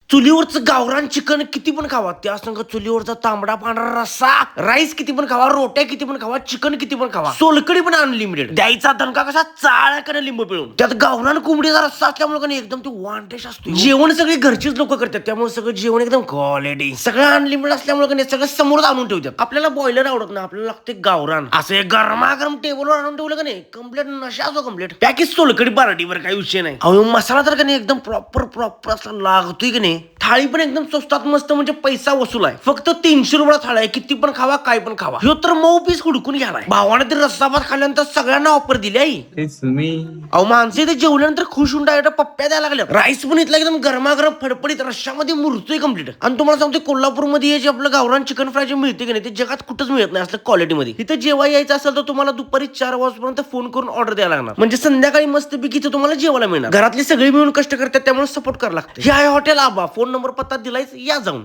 चुलीवरचं गावरान चिकन किती पण खावा, त्या संग चुलीवरचा तांबडा पांढरा रस्सा, राईस किती पण खावा, रोट्या किती पण खावा, चिकन किती पण खावा, सोलकडी पण अनलिमिटेड. द्यायचा दणका कसा चाळ्याकडे लिंबू पिळून. त्यात गावरान कोंबडीचा रस्सा असल्यामुळे एकदम ते वांटेश असतो. जेवण सगळे घरचीच लोक करतात, त्यामुळे सगळं जेवण एकदम क्वालिटी. सगळं अनलिमिटेड असल्यामुळे सगळं समोर आणून ठेवतात. आपल्याला बॉयलर आवडत नाही, आपल्याला लागते गावरान. असं गरमागरम टेबलवर आणून ठेवलं का नाही, कम्प्लीट नशा जो कम्प्लीट पॅकेज सोलकडी बाराटीवर काही विषय नाही. अहो मसाला तर का नाही एकदम प्रॉपर असा लागतोय की नाही. थाळी पण एकदम स्वस्तात मस्त, म्हणजे पैसा वसूल आहे. फक्त 300 रुपयाला थाळी आहे, किती पण खावा काय पण खावा. ह्यो तर मऊ पीस हुडकून घ्यालाय. भावाने तर रस्सा भात खाल्ल्यानंतर सगळ्यांना ऑफर दिली आहे. अहो माणसे ते जेवल्यानंतर खुश होऊन डायरेक्ट पप्प्या द्यायला लागल्या. राईस पण इथला एकदम गरमागरम फडफडीत रश्श्यामध्ये मुरतोय कम्प्लीट. आणि तुम्हाला सांगतो कोल्हापूरमध्ये हे जे आपलं गावरान चिकन फ्राय जे मिळते की नाही, ते जगात कुठंच मिळत नाही असल्या क्वालिटीमध्ये. इथं जेव्हा यायचं असेल तर तुम्हाला दुपारी 4 वाजेपर्यंत फोन करून ऑर्डर द्यायला लागणार, म्हणजे संध्याकाळी मस्तपैकी तुम्हाला जेवायला मिळणार. घरातले सगळे मिळून कष्ट करतात, त्यामुळे सपोर्ट करायला लागतं. हे आहे हॉटेल आबा. फोन नंबर पत्ता दिलाय, या जाऊन.